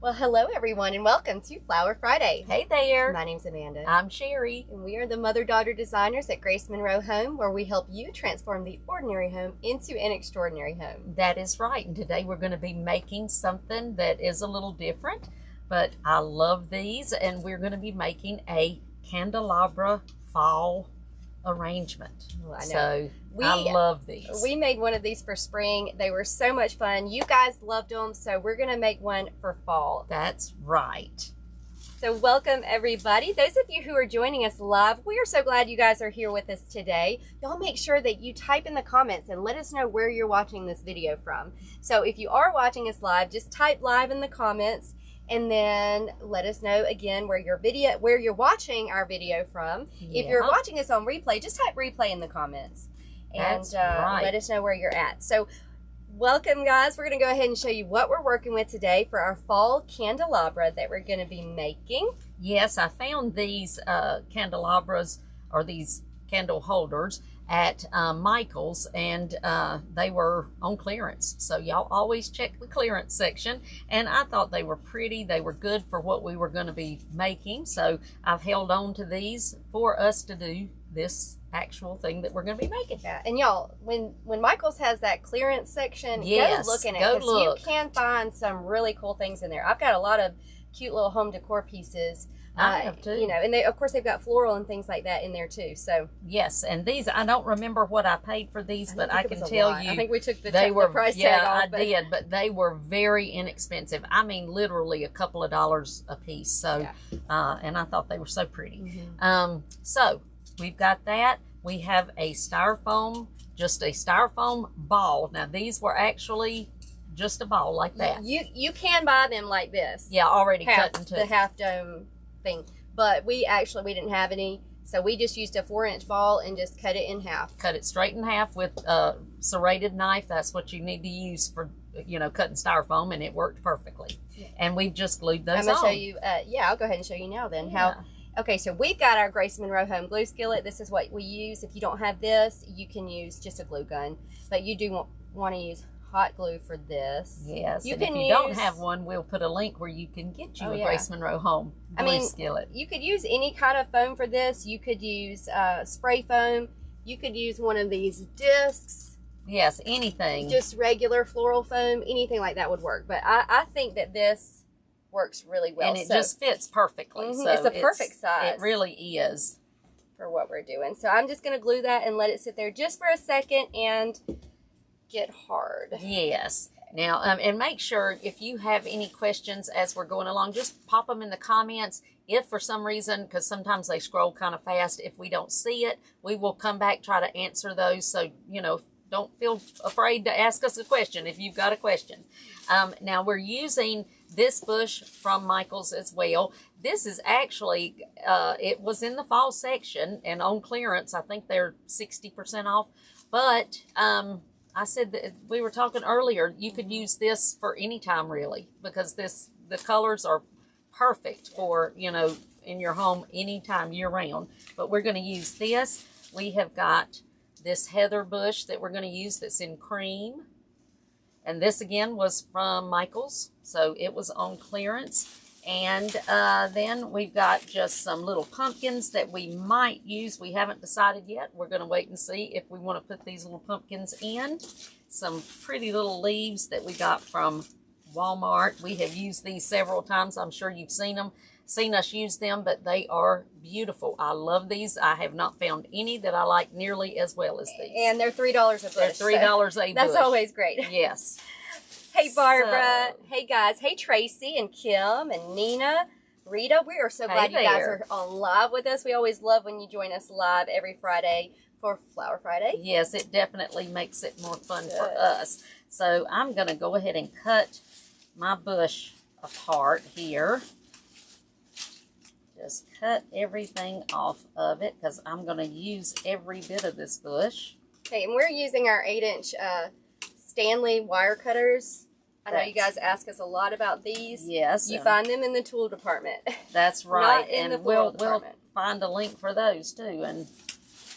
Well, hello everyone and welcome to Flower Friday. Hey there. My name's Amanda. I'm Sherry. And we are the mother-daughter designers at Grace Monroe Home, where we help you transform the ordinary home into an extraordinary home. That is right. And today we're going to be making something that is a little different, but I love these. And we're going to be making a candelabra fall arrangement. Well, I know. So I love these. We made one of these for spring. They were so much fun. You guys loved them, so we're going to make one for fall. That's right. So welcome everybody. Those of you who are joining us live, we are so glad you guys are here with us today. Y'all make sure that you type in the comments and let us know where you're watching this video from. So if you are watching us live, just type live in the comments and then let us know again where you're watching our video from. Yeah. If you're watching us on replay, just type replay in the comments and right. let us know where you're at. So welcome guys. We're going to go ahead and show you what we're working with today for our fall candelabra that we're going to be making. Yes, I found these candelabras, or these candle holders, at Michael's, and they were on clearance. So y'all always check the clearance section, and I thought they were pretty. They were good for what we were going to be making, so I've held on to these for us to do this actual thing that we're going to be making. Yeah, and y'all, when Michael's has that clearance section, yes, go look in it, go because look. You can find some really cool things in there. I've got a lot of cute little home decor pieces. I have too. You know, and of course they've got floral and things like that in there too. So yes, and these, I don't remember what I paid for these, but I can tell you I think we took the price tag yeah, off. I did, but they were very inexpensive. I mean, literally a couple of dollars a piece. So, yeah. And I thought they were so pretty. Mm-hmm. So we've got that. We have a styrofoam, just a styrofoam ball. Now these were actually just a ball like that. You can buy them like this. Yeah, already cut into the half dome thing, but we didn't have any, so we just used a 4-inch ball and just cut it in half. Cut it straight in half with a serrated knife. That's what you need to use for, you know, cutting styrofoam, and it worked perfectly. Yeah. And we've just glued those on. I'm gonna show you. I'll go ahead and show you now. Then how. Okay, so we've got our Grace Monroe home glue skillet. This is what we use. If you don't have this, you can use just a glue gun, but you do want to use hot glue for this. Yes, if you don't have one, we'll put a link where you can get you a Grace Monroe home glue skillet. You could use any kind of foam for this. You could use spray foam. You could use one of these discs. Yes, anything. Just regular floral foam, anything like that would work. But I think that this works really well. And it just fits perfectly. Mm-hmm. So it's a perfect size. It really is. For what we're doing. So I'm just going to glue that and let it sit there just for a second and get hard. Yes. Now, and make sure if you have any questions as we're going along, just pop them in the comments. If for some reason, because sometimes they scroll kind of fast, if we don't see it, we will come back, try to answer those. So, you know, don't feel afraid to ask us a question if you've got a question. Now, we're using this bush from Michael's as well. This is actually, it was in the fall section and on clearance. I think they're 60% off. But I said that we were talking earlier, you could use this for any time really, because the colors are perfect for, you know, in your home anytime year round. But we're going to use this. We have got this heather bush that we're going to use that's in cream. And this again was from Michael's, so it was on clearance. And then we've got just some little pumpkins that we might use. We haven't decided yet. We're going to wait and see if we want to put these little pumpkins in. Some pretty little leaves that we got from Walmart. We have used these several times. I'm sure you've seen us use them, but they are beautiful. I love these. I have not found any that I like nearly as well as these. And they're $3 a bush. They're $3 a bush. That's always great. Yes. Hey, Barbara. Hey, guys. Hey, Tracy and Kim and Nina. Rita, we are so glad you guys are on live with us. We always love when you join us live every Friday for Flower Friday. Yes, it definitely makes it more fun for us. So I'm going to go ahead and cut my bush apart here. Just cut everything off of it because I'm going to use every bit of this bush. Okay, and we're using our 8-inch Stanley wire cutters. I know you guys ask us a lot about these. Yes. You find them in the tool department. That's right. Not in the floral department. We'll find a link for those too and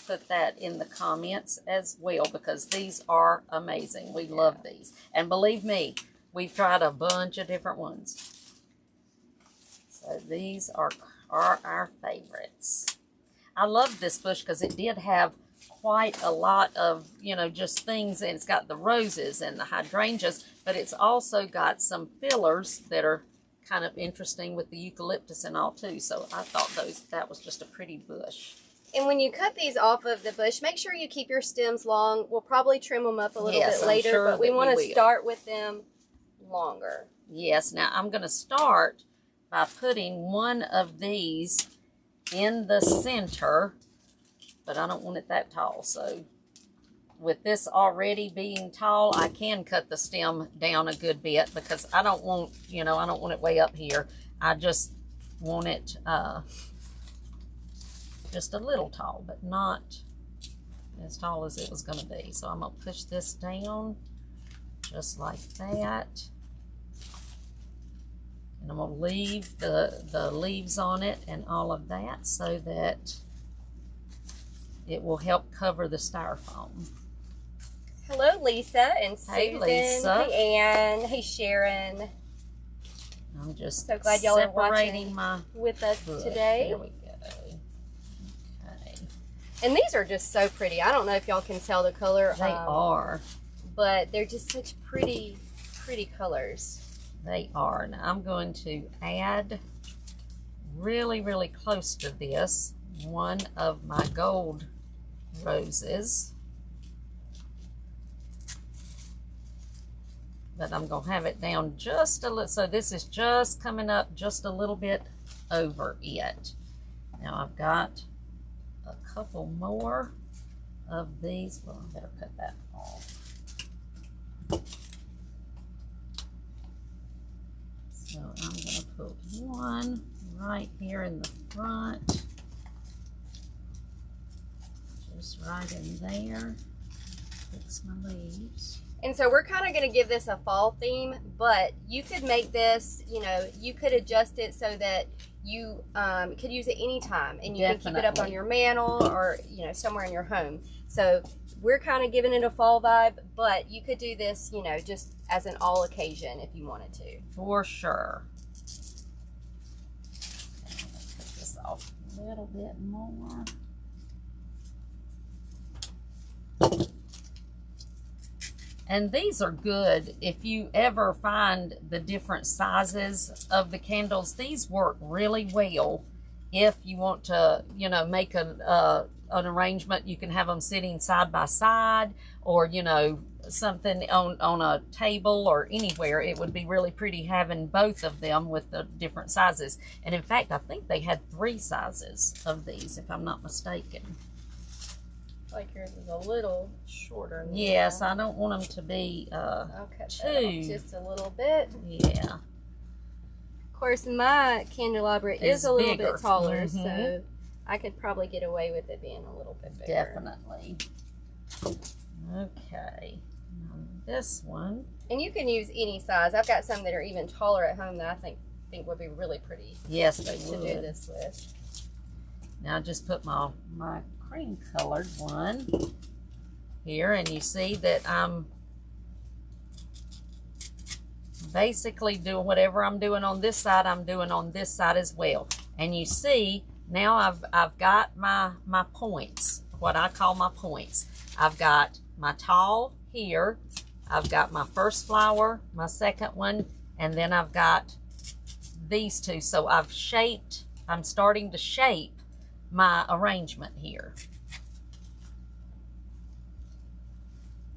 put that in the comments as well because these are amazing. We love these. And believe me, we've tried a bunch of different ones. So these are our favorites. I love this bush because it did have quite a lot of, you know, just things, and it's got the roses and the hydrangeas, but it's also got some fillers that are kind of interesting with the eucalyptus and all too. So I thought that was just a pretty bush. And when you cut these off of the bush, make sure you keep your stems long. We'll probably trim them up a little bit later, sure, but we want to start with them longer. Yes, now I'm going to start by putting one of these in the center, but I don't want it that tall. So with this already being tall, I can cut the stem down a good bit because I don't want, you know, I don't want it way up here. I just want it just a little tall, but not as tall as it was going to be. So I'm going to push this down just like that. And I'm going to leave the leaves on it and all of that so that it will help cover the styrofoam. Hello, Lisa and Susan. Hey, Lisa. Hey, Ann. Hey, Sharon. I'm just so glad y'all are watching with us bush. today. There we go. Okay. And these are just so pretty. I don't know if y'all can tell the color. They are. But they're just such pretty colors. They are. Now I'm going to add really, really close to this one of my gold roses. But I'm going to have it down just a little. So this is just coming up just a little bit over it. Now I've got a couple more of these. Well, I better cut that off. So I'm going to put one right here in the front. Just right in there. Fix my leaves. And so we're kind of going to give this a fall theme, but you could make this, you know, you could adjust it so that you could use it anytime, and you can keep it up on your mantle or, you know, somewhere in your home. So we're kind of giving it a fall vibe, but you could do this, you know, just as an all occasion if you wanted to. For sure. I'm going to cut this off a little bit more. And these are good if you ever find the different sizes of the candles. These work really well if you want to, you know, make an arrangement. You can have them sitting side by side, or, you know, something on a table or anywhere. It would be really pretty having both of them with the different sizes. And in fact, I think they had 3 sizes of these, if I'm not mistaken. Like yours is a little shorter. Yes, I don't want them to be I'll cut that off just a little bit. Yeah. Of course, my candelabra is a little bigger. bit taller, so I could probably get away with it being a little bit bigger. Definitely. Okay. Now this one. And you can use any size. I've got some that are even taller at home that I think would be really pretty. Yes, they would. To do this with. Now I just put my cream colored one here, and you see that I'm basically doing whatever I'm doing on this side, I'm doing on this side as well. And you see now I've got my points, what I call my points. I've got my tall here, I've got my first flower, my second one, and then I've got these two. So I'm starting to shape my arrangement here.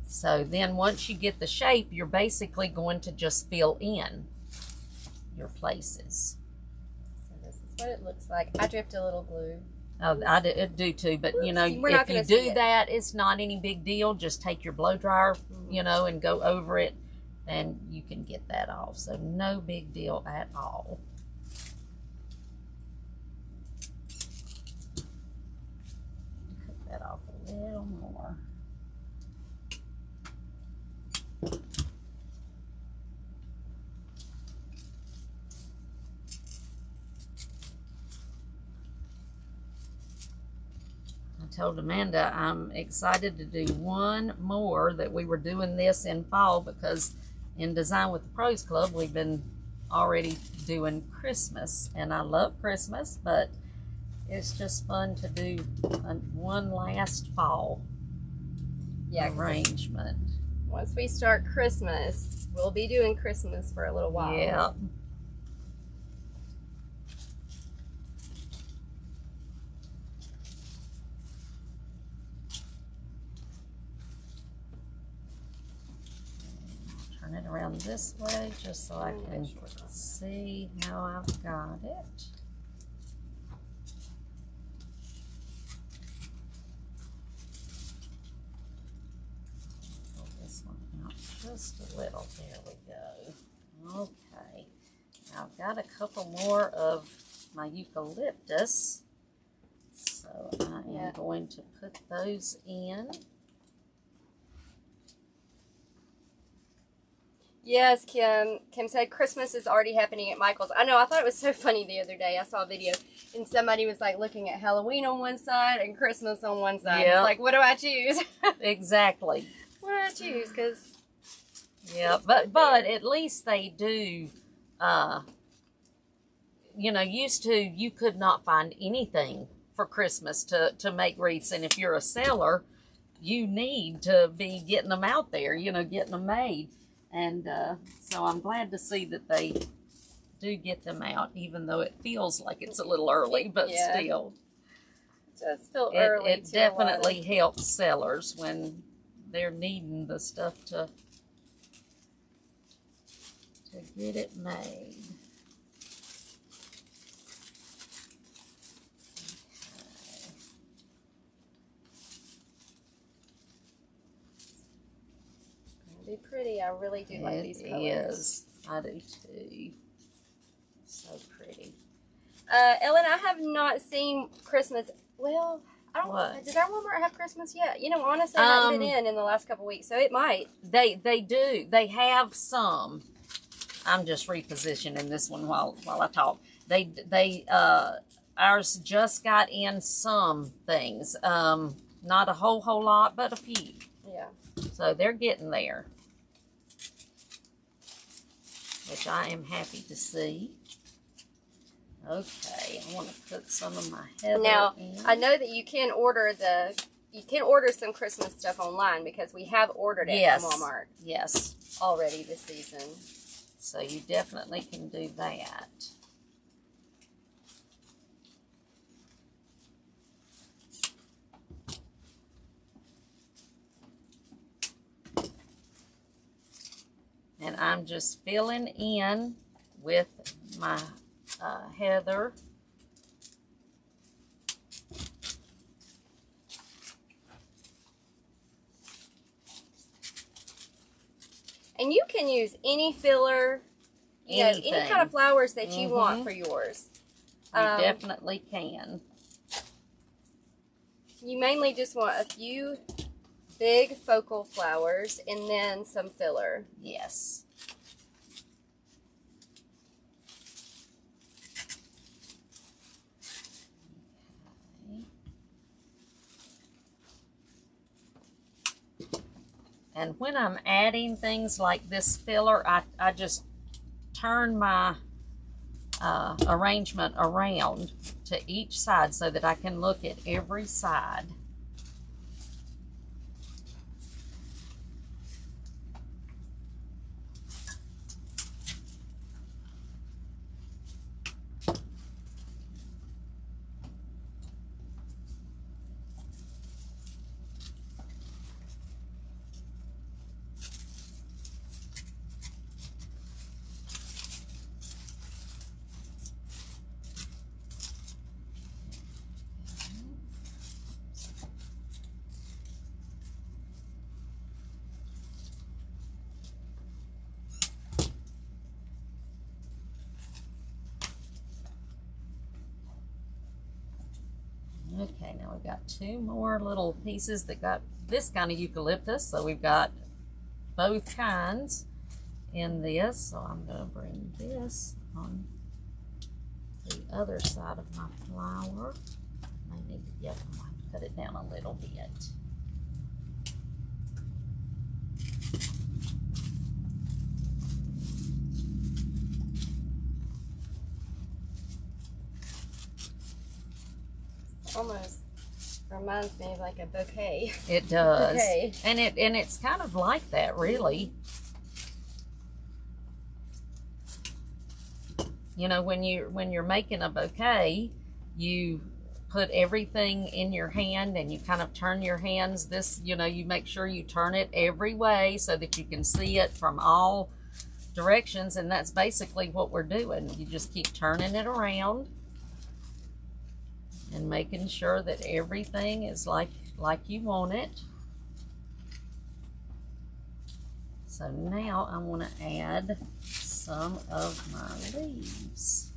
So then once you get the shape, you're basically going to just fill in your places. So this is what it looks like. I dripped a little glue. Oh, I do too, but you know, if you do that, it's not any big deal. Just take your blow dryer, you know, and go over it, and you can get that off. So no big deal at all. Cut that off a little more. I told Amanda I'm excited to do one more, that we were doing this in fall, because in Design with the Pros Club we've been already doing Christmas, and I love Christmas, but it's just fun to do one last fall arrangement. Once we start Christmas, we'll be doing Christmas for a little while. Yeah. Turn it around this way just so I can see how I've got it. Pull this one out just a little. There we go. Okay. Now I've got a couple more of my eucalyptus, so I am going to put those in. Yes, Kim. Kim said Christmas is already happening at Michael's. I know. I thought it was so funny the other day. I saw a video and somebody was like looking at Halloween on one side and Christmas on one side. Yep. It's like, what do I choose? Exactly. What do I choose? Because yeah, but at least they do. You know, used to you could not find anything for Christmas to make wreaths, and if you're a seller, you need to be getting them out there. You know, getting them made. And so I'm glad to see that they do get them out, even though it feels like it's a little early, but still. It does feel early. It definitely helps sellers when they're needing the stuff to get it made. Be pretty. I really do like these colors. It is. I do too. So pretty. Ellen, I have not seen Christmas. Well, I don't. What? Did our Walmart have Christmas yet? You know, honestly, I haven't been in the last couple weeks, so it might. They do. They have some. I'm just repositioning this one while I talk. Ours just got in some things. Not a whole lot, but a few. Yeah. So they're getting there, which I am happy to see. Okay, I want to put some of my heather Now, in. I know that you can order some Christmas stuff online because we have ordered it from Walmart. Yes. Already this season. So you definitely can do that. And I'm just filling in with my heather. And you can use any filler, any kind of flowers that you want for yours. You definitely can. You mainly just want a few big focal flowers and then some filler. Yes. Okay. And when I'm adding things like this filler, I just turn my arrangement around to each side so that I can look at every side. Okay, now we've got two more little pieces that got this kind of eucalyptus, so we've got both kinds in this. So I'm going to bring this on the other side of my flower. I need to cut it down a little bit. almost reminds me of like a bouquet. It does. Bouquet. And it's kind of like that, really. You know, when you're making a bouquet, you put everything in your hand and you kind of turn your hands this, you know, you make sure you turn it every way so that you can see it from all directions, and that's basically what we're doing. You just keep turning it around and making sure that everything is like you want it. So now I want to add some of my leaves.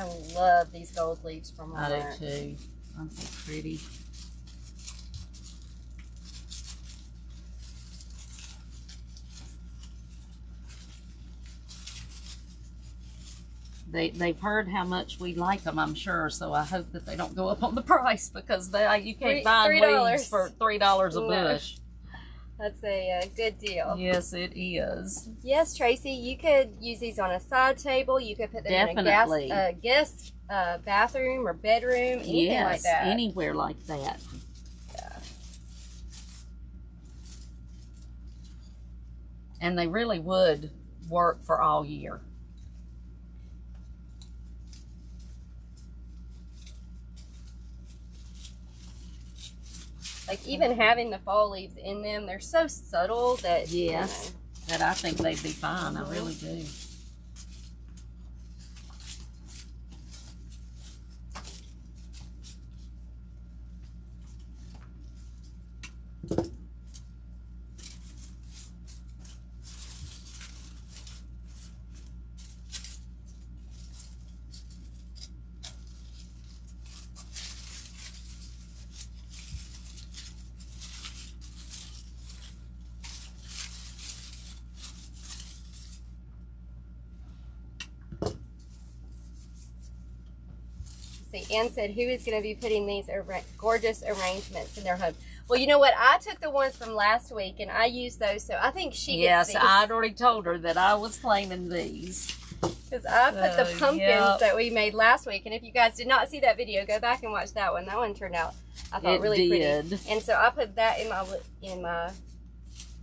I love these gold leaves from Monroe. I do too. Aren't they pretty? They've heard how much we like them, I'm sure, so I hope that they don't go up on the price, because you can't find leaves for $3 a bush. That's a good deal. Yes, it is. Yes, Tracy, you could use these on a side table. You could put them in a guest bathroom or bedroom, anything like that. Anywhere like that. Yeah. And they really would work for all year. Like, even having the fall leaves in them, they're so subtle that, yes, that I think they'd be fine. I really do. See, Ann said, who is going to be putting these gorgeous arrangements in their home? Well, you know what? I took the ones from last week, and I used those, so I think she gets these. Yes, I'd already told her that I was claiming these. Because I put the pumpkins that we made last week, and if you guys did not see that video, go back and watch that one. That one turned out, I thought, really pretty. And so I put that in my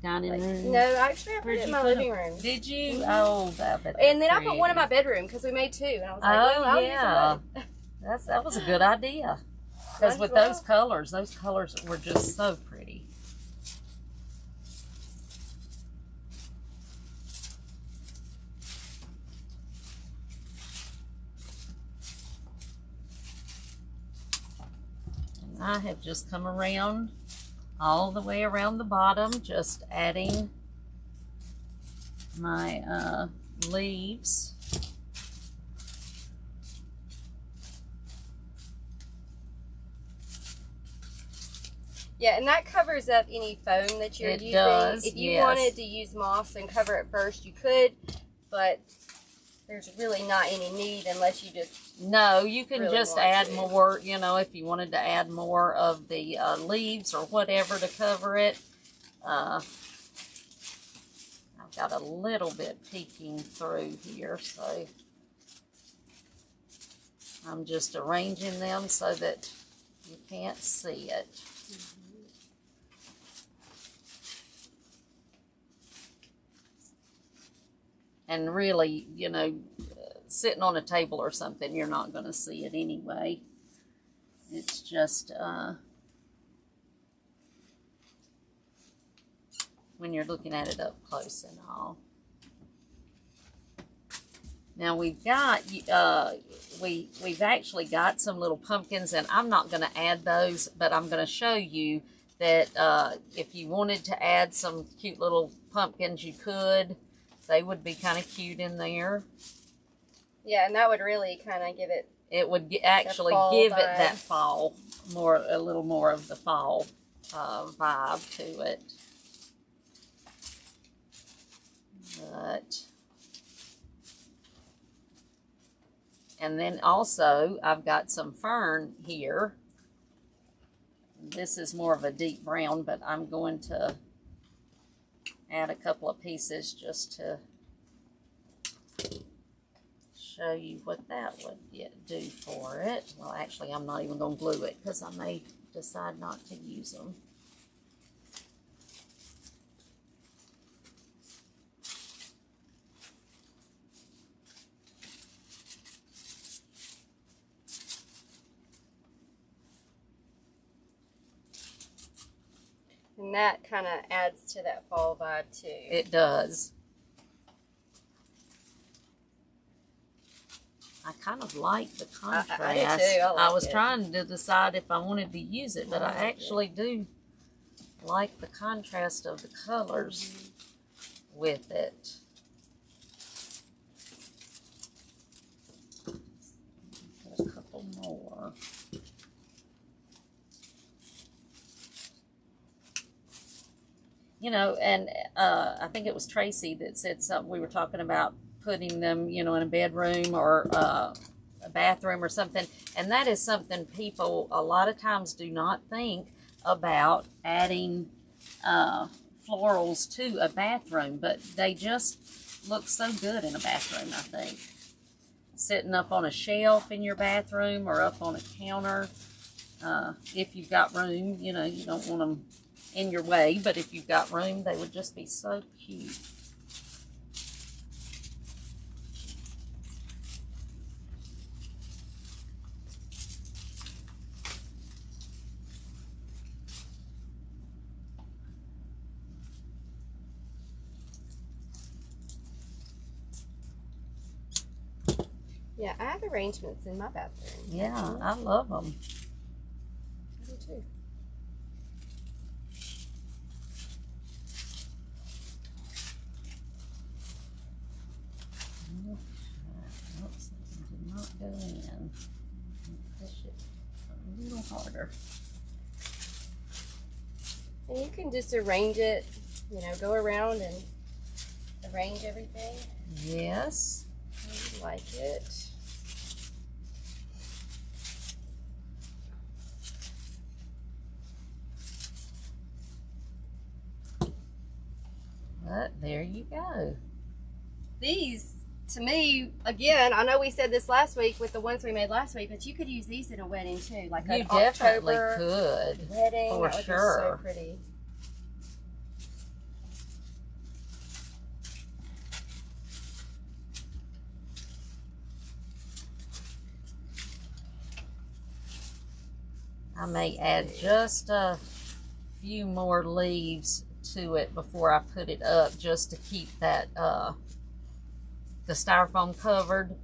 dining room? No, actually I put it in my living room. Did you? Oh, that. And then I put one in my bedroom, because we made two, and I was like, well, I'll use one. That was a good idea. Because with those colors were just so pretty. And I have just come around all the way around the bottom, just adding my leaves. Yeah, and that covers up any foam that you're using. It does, if you wanted to use moss and cover it first, you could, but there's really not any need unless you just you can really just add more, you know, if you wanted to add more of the leaves or whatever to cover it. I've got a little bit peeking through here, so I'm just arranging them so that you can't see it. And really, you know, sitting on a table or something, you're not going to see it anyway. It's just when you're looking at it up close and all. Now we've got we've actually got some little pumpkins, and I'm not going to add those, but I'm going to show you that if you wanted to add some cute little pumpkins, you could. They would be kind of cute in there. Yeah, and that would really kind of give it. It would actually give it that fall, a little more of the fall vibe to it. And then also I've got some fern here This is more of a deep brown, but I'm going to add a couple of pieces just to show you what that would do for it. Well, actually, I'm not even going to glue it because I may decide not to use them. And that kind of adds to that fall vibe too. It does. I kind of like the contrast. I do too. I was like it. trying to decide if I wanted to use it, but I actually do like the contrast of the colors with it. Put a couple more. You know, and I think it was Tracy that said something. We were talking about putting them, you know, in a bedroom or a bathroom or something. And that is something people a lot of times do not think about, adding florals to a bathroom. But they just look so good in a bathroom, I think. Sitting up on a shelf in your bathroom or up on a counter. If you've got room, you know, you don't want them in your way, but if you've got room, they would just be so cute. Yeah, I have arrangements in my bathroom. Yeah, I love them. I do too. Oops, that did not go in. Push it a little harder. And you can just arrange it, you know, go around and arrange everything. Yes. How you like it. But there you go. These, to me, again, I know we said this last week with the ones we made last week, but you could use these in a wedding too, like You an definitely October could. wedding. For that would sure. be so pretty. I may add just a few more leaves to it before I put it up, just to keep that the styrofoam covered.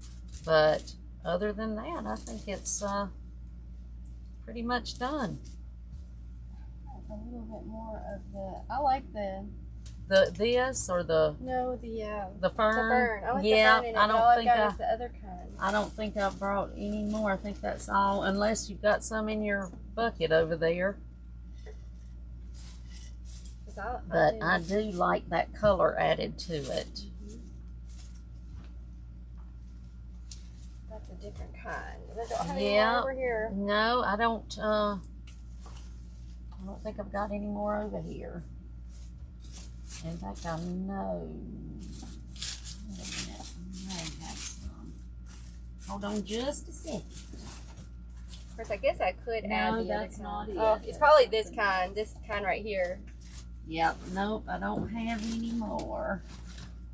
But other than that, I think it's pretty much done. A little bit more of the. I like the. This or the No, the fern. The fern. I like Yeah, the fern in it. I All don't I've think got is the other kind. I don't think I brought any more. I think that's all, unless you've got some in your bucket over there. But I do like that color added to it. That's a different kind. I don't have any more Yeah. over here. No, I don't. I don't think I've got any more over here. In fact, I know. Wait a minute, I may have some. Hold on just a second. Of course, I guess I could No, add the that's other not kind. it. Oh, it's probably this kind right here. Yep, nope, I don't have any more.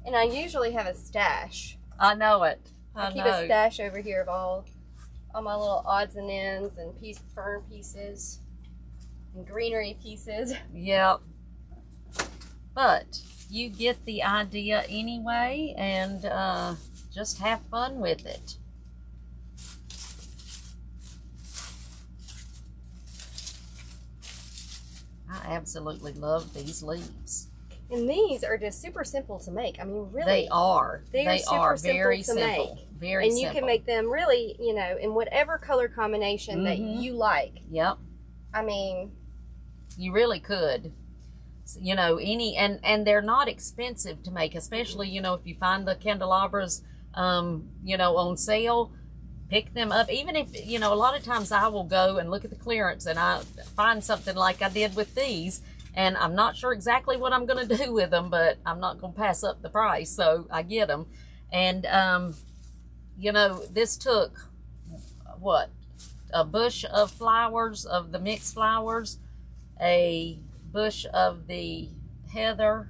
And I usually have a stash. I know it. I keep know. a stash over here of all my little odds and ends and fern pieces and greenery pieces. Yep. But you get the idea anyway, and just have fun with it. I absolutely love these leaves. And these are just super simple to make. I mean, really. They are. They are super very simple to simple. make. Very and you simple. can make them really, you know, in whatever color combination that you like. Yep. I mean, you really could. You know, and they're not expensive to make, especially, you know, if you find the candelabras, you know, on sale. pick them up. Even if, you know, a lot of times I will go and look at the clearance and I find something like I did with these, and I'm not sure exactly what I'm going to do with them, but I'm not going to pass up the price, so I get them. And, you know, this took, what, a bush of flowers, of the mixed flowers, a bush of the heather,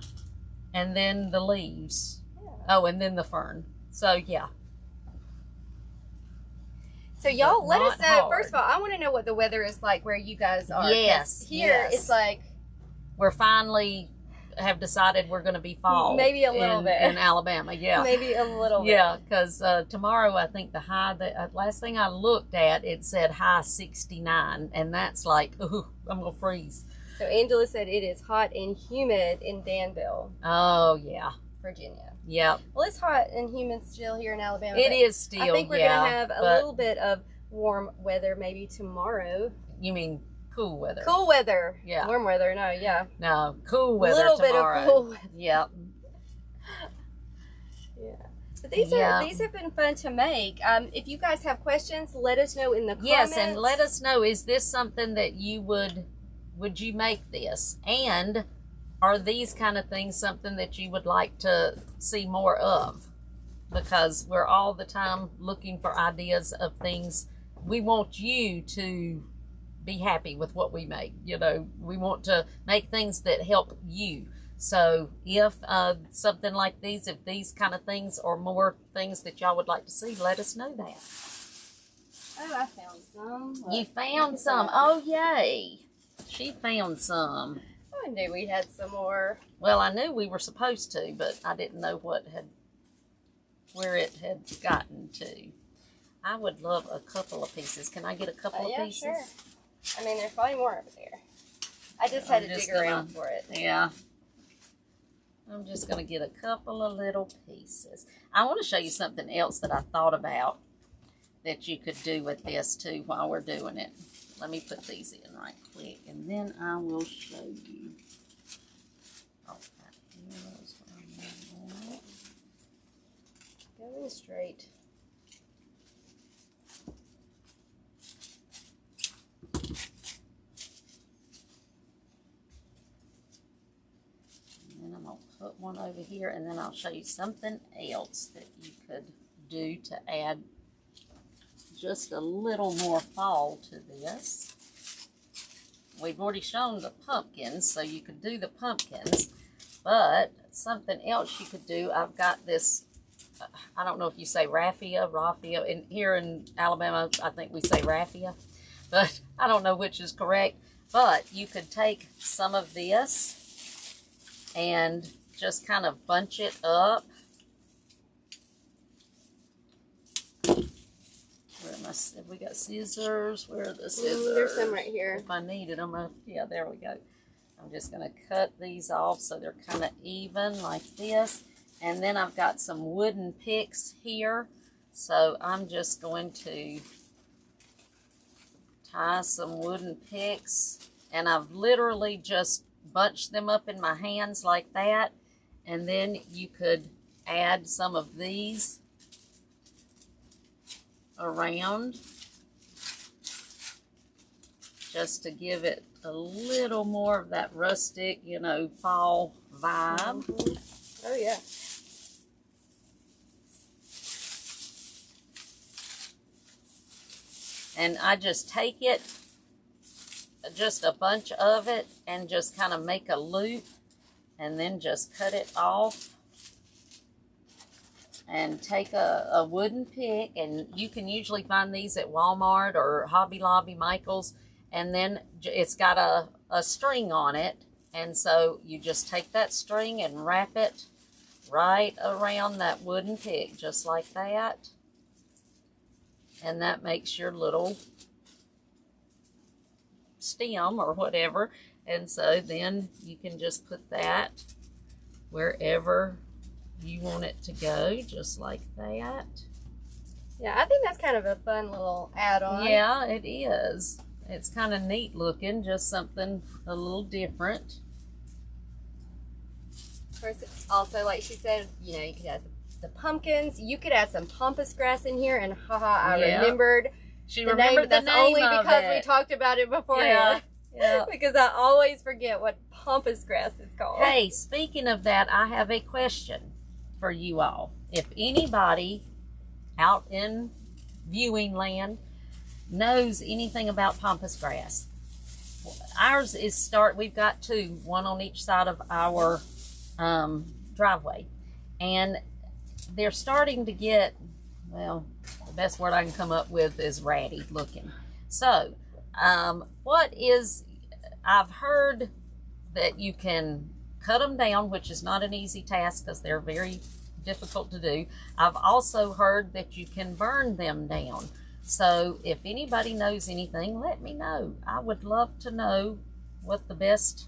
and then the leaves. Yeah. Oh, and then the fern. So, yeah. So y'all let us know. Hard. First of all, I want to know what the weather is like where you guys are. Yes. Here it's like we're finally have decided we're going to be fall. Maybe a little bit in Alabama. Yeah. Maybe a little bit. Yeah, because tomorrow I think the high. The last thing I looked at, it said high 69, and that's like, ooh, I'm gonna freeze. So Angela said it is hot and humid in Danville. Oh yeah, Virginia. Yep. Well, it's hot and humid still here in Alabama. It is still. I think we're gonna have a little bit of warm weather maybe tomorrow. You mean cool weather? Cool weather. Yeah. Warm weather. No. Yeah. No, cool weather. A little tomorrow. bit of cool weather. Yep. Yeah. But these have been fun to make. If you guys have questions, let us know in the comments. Yes, and let us know, is this something that you would you make this? And are these kind of things something that you would like to see more of? Because we're all the time looking for ideas of things. We want you to be happy with what we make. You know, we want to make things that help you. So if something like these, if these kind of things or more things that y'all would like to see, let us know that. Oh, I found some. You found some. Oh, yay. She found some. I knew we had some more. Well, I knew we were supposed to, but I didn't know where it had gotten to. I would love a couple of pieces. Can I get a couple of pieces? Sure. I mean, there's probably more over there. I just had to dig around for it. Yeah. I'm just going to get a couple of little pieces. I want to show you something else that I thought about that you could do with this too while we're doing it. Let me put these in right quick, and then I will show you. Oh, going straight. And then I'm going to put one over here, and then I'll show you something else that you could do to add just a little more fall to this. We've already shown the pumpkins, so you could do the pumpkins, but something else you could do, I've got this, I don't know if you say raffia, and here in Alabama, I think we say raffia, but I don't know which is correct. But you could take some of this and just kind of bunch it up. Have we got scissors? Where are the scissors? There's some right here. If I needed them, yeah, there we go. I'm just going to cut these off so they're kind of even like this. And then I've got some wooden picks here. So I'm just going to tie some wooden picks. And I've literally just bunched them up in my hands like that. And then you could add some of these around just to give it a little more of that rustic, you know, fall vibe. Oh yeah. And I just take it, just a bunch of it, and just kind of make a loop and then just cut it off. And take a wooden pick, and you can usually find these at Walmart or Hobby Lobby, Michael's, and then it's got a string on it, and so you just take that string and wrap it right around that wooden pick, just like that, and that makes your little stem or whatever. And so then you can just put that wherever you want it to go, just like that. Yeah, I think that's kind of a fun little add-on. Yeah, it is. It's kind of neat looking, just something a little different. Of course, also, like she said, you know, you could add the pumpkins. You could add some pampas grass in here, and haha, I Yeah. remembered She the remembered name. the That's name only of because it. we talked about it before. Yeah. Yeah. Because I always forget what pampas grass is called. Hey, speaking of that, I have a question for you all. If anybody out in viewing land knows anything about pampas grass, ours is we've got two, one on each side of our driveway, and they're starting to get, well, the best word I can come up with is ratty looking. So I've heard that you can cut them down, which is not an easy task because they're very difficult to do. I've also heard that you can burn them down. So if anybody knows anything, let me know. I would love to know what the best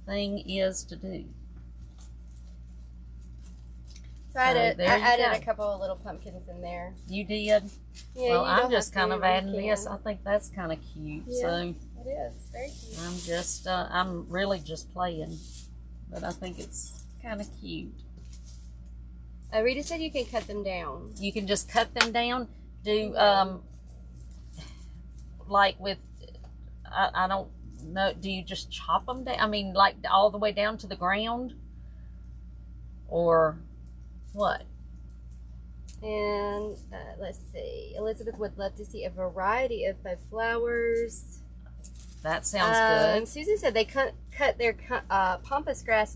thing is to do. So I added go. a couple of little pumpkins in there. You did? Yeah, well, you I'm don't just have kind to, of or you adding this. can. I think that's kind of cute. Yeah. So It is very cute. I'm just, I'm really just playing, but I think it's kind of cute. Rita said you can cut them down. You can just cut them down. Do like with, I don't know. Do you just chop them down? I mean, like all the way down to the ground, or what? And let's see. Elizabeth would love to see a variety of both flowers. That sounds good. Susan said they cut their pampas grass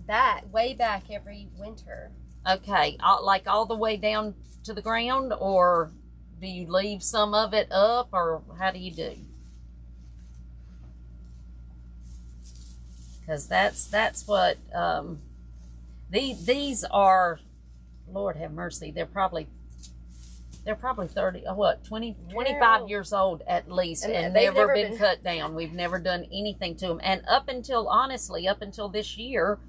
way back every winter. Okay, like all the way down to the ground, or do you leave some of it up, or how do you do? Because that's what these are. Lord have mercy. They're probably 30, 25 years old at least, and never been cut down. We've never done anything to them. And up until this year,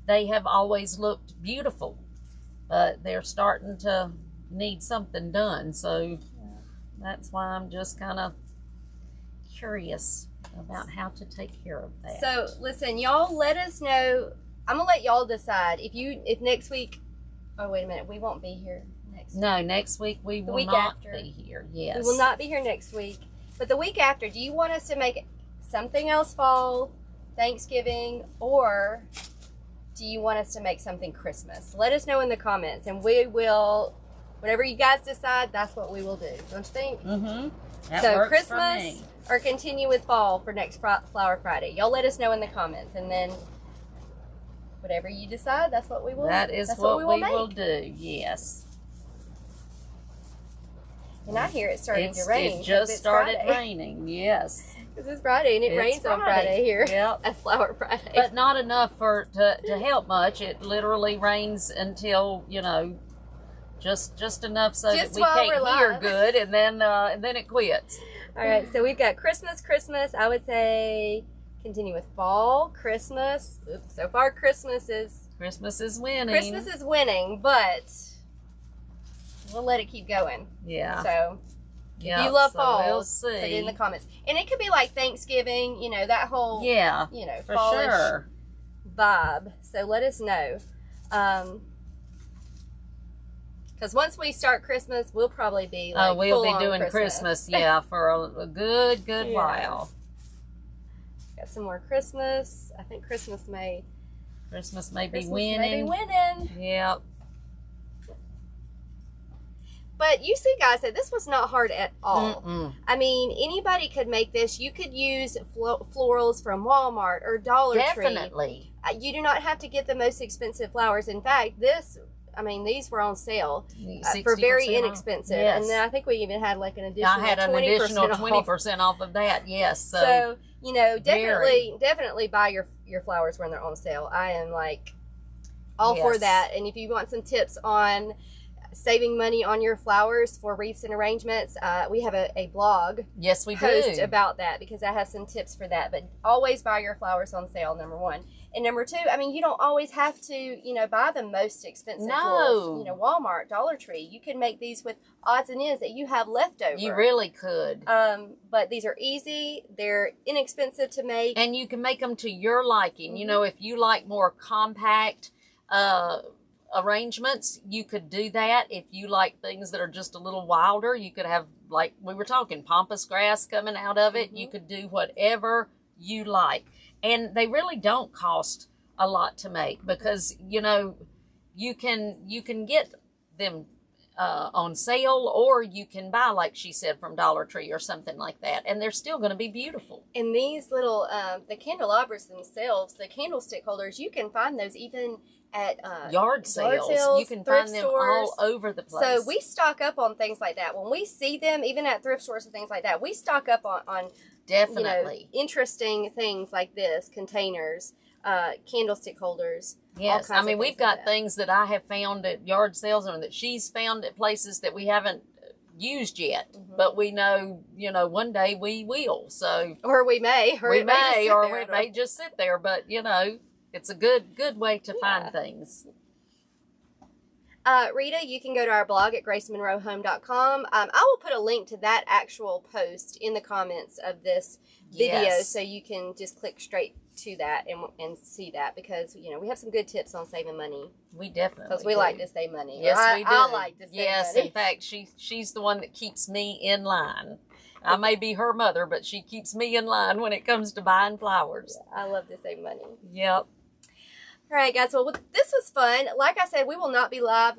they have always looked beautiful. But they're starting to need something done. So that's why I'm just kind of curious about how to take care of that. So listen, y'all, let us know. I'm going to let y'all decide if next week. Oh, wait a minute. We won't be here next week. No, next week we will not be here. Yes. We will not be here next week. But the week after, do you want us to make something else fall, Thanksgiving, or do you want us to make something Christmas? Let us know in the comments, and we will, whatever you guys decide, that's what we will do. Don't you think? Mm-hmm. So Christmas or continue with fall for next Flower Friday. Y'all let us know in the comments, and then whatever you decide, that's what we will. That is what we will do. Yes. And I hear it's starting to rain. It just started raining. Yes. This is Friday, and it rains on Friday here. Yep. At Flower Friday. But not enough to help much. It literally rains until, just enough so that we can't hear good, and then it quits. All right, so we've got Christmas. I would say continue with fall, Christmas. Oops, so far Christmas is winning. Christmas is winning, but we'll let it keep going. Yeah. So if you love fall, we'll see. put it in the comments. And it could be like Thanksgiving, that whole for fallish sure vibe. So let us know. Because once we start Christmas, we'll probably be like we'll be doing Christmas for a good while. Got some more Christmas. I think Christmas may be winning. Yep. But you see, guys, that this was not hard at all. Mm-mm. I mean, anybody could make this. You could use florals from Walmart or Dollar Tree. Definitely. You do not have to get the most expensive flowers. In fact, these were on sale for very inexpensive. Yes. And then I think we even had like an additional 20% off of that. Yes. So definitely buy your flowers when they're on sale. I am like all for that. And if you want some tips on saving money on your flowers for wreaths and arrangements, we have a blog post about that, because I have some tips for that. But always buy your flowers on sale, number one. And number two, I mean, you don't always have to, buy the most expensive florals. Walmart, Dollar Tree. You can make these with odds and ends that you have left over. You really could. But these are easy. They're inexpensive to make. And you can make them to your liking. Mm-hmm. If you like more compact, arrangements, you could do that. If you like things that are just a little wilder, you could have, like we were talking, pampas grass coming out of it. You could do whatever you like. And they really don't cost a lot to make, because, you know, you can get them on sale, or you can buy, like she said, from Dollar Tree or something like that, and they're still going to be beautiful. And these little the candelabras themselves, the candlestick holders, you can find those even at yard sales. You can find them stores. all over the place. So we stock up on things like that. When we see them, even at thrift stores and things like that, we stock up on definitely, you know, interesting things like this, containers, candlestick holders. Yes, I mean, we've got things that I have found at yard sales, and that she's found at places that we haven't used yet, but we know, you know, one day we will. So, or we may, or it may just sit there. But you know, it's a good way to find things. Rita, you can go to our blog at gracemonroehome.com. I will put a link to that actual post in the comments of this video, so you can just click straight to that and see that, because, you know, we have some good tips on saving money. We definitely because we like to save money. Yes, we do. I like to save money. Yes, in fact, she's the one that keeps me in line. I may be her mother, but she keeps me in line when it comes to buying flowers. I love to save money. Yep. All right, guys. Well, this was fun. Like I said, we will not be live.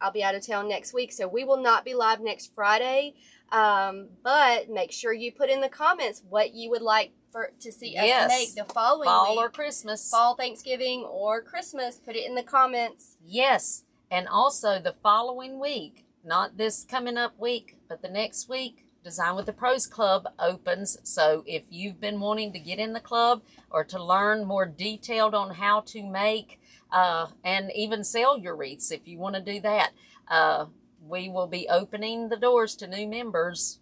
I'll be out of town next week, so we will not be live next Friday. But make sure you put in the comments what you would like to see us make the following fall week. Or Christmas. Fall, Thanksgiving, or Christmas. Put it in the comments. Yes, and also the following week, not this coming up week, but the next week, Design with the Pros Club opens. So if you've been wanting to get in the club or to learn more detailed on how to make and even sell your wreaths, if you want to do that, we will be opening the doors to new members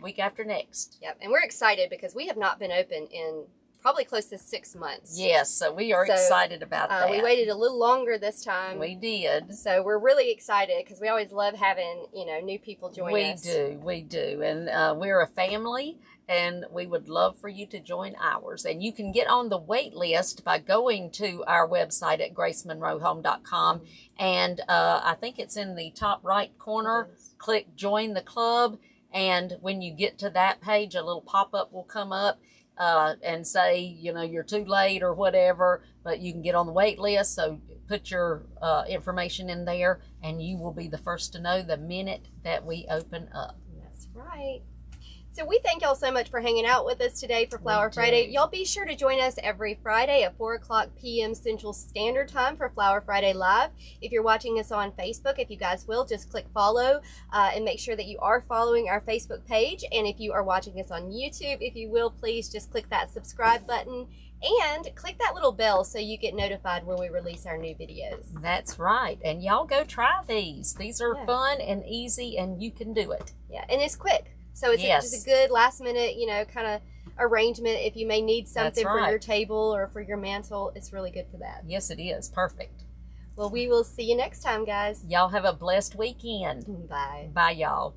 week after next. Yep, and we're excited because we have not been open in probably close to 6 months. Yes, so we are excited about that. We waited a little longer this time. We did. So we're really excited because we always love having, you know, new people join us. We do. And we're a family, and we would love for you to join ours. And you can get on the wait list by going to our website at gracemonroehome.com. And I think it's in the top right corner. Click Join the Club. And when you get to that page, a little pop-up will come up and say, you know, you're too late or whatever, but you can get on the wait list. So put your information in there, and you will be the first to know the minute that we open up. That's right. So we thank y'all so much for hanging out with us today for Flower Friday. Y'all be sure to join us every Friday at 4:00 p.m. Central Standard Time for Flower Friday Live. If you're watching us on Facebook, if you guys will, just click follow and make sure that you are following our Facebook page. And if you are watching us on YouTube, if you will, please just click that subscribe button and click that little bell so you get notified when we release our new videos. That's right. And y'all go try these. These are fun and easy, and you can do it. Yeah, and it's quick. So it's just a good last minute, you know, kind of arrangement. If you may need something for your table or for your mantle, it's really good for that. Yes, it is. Perfect. Well, we will see you next time, guys. Y'all have a blessed weekend. Bye. Bye, y'all.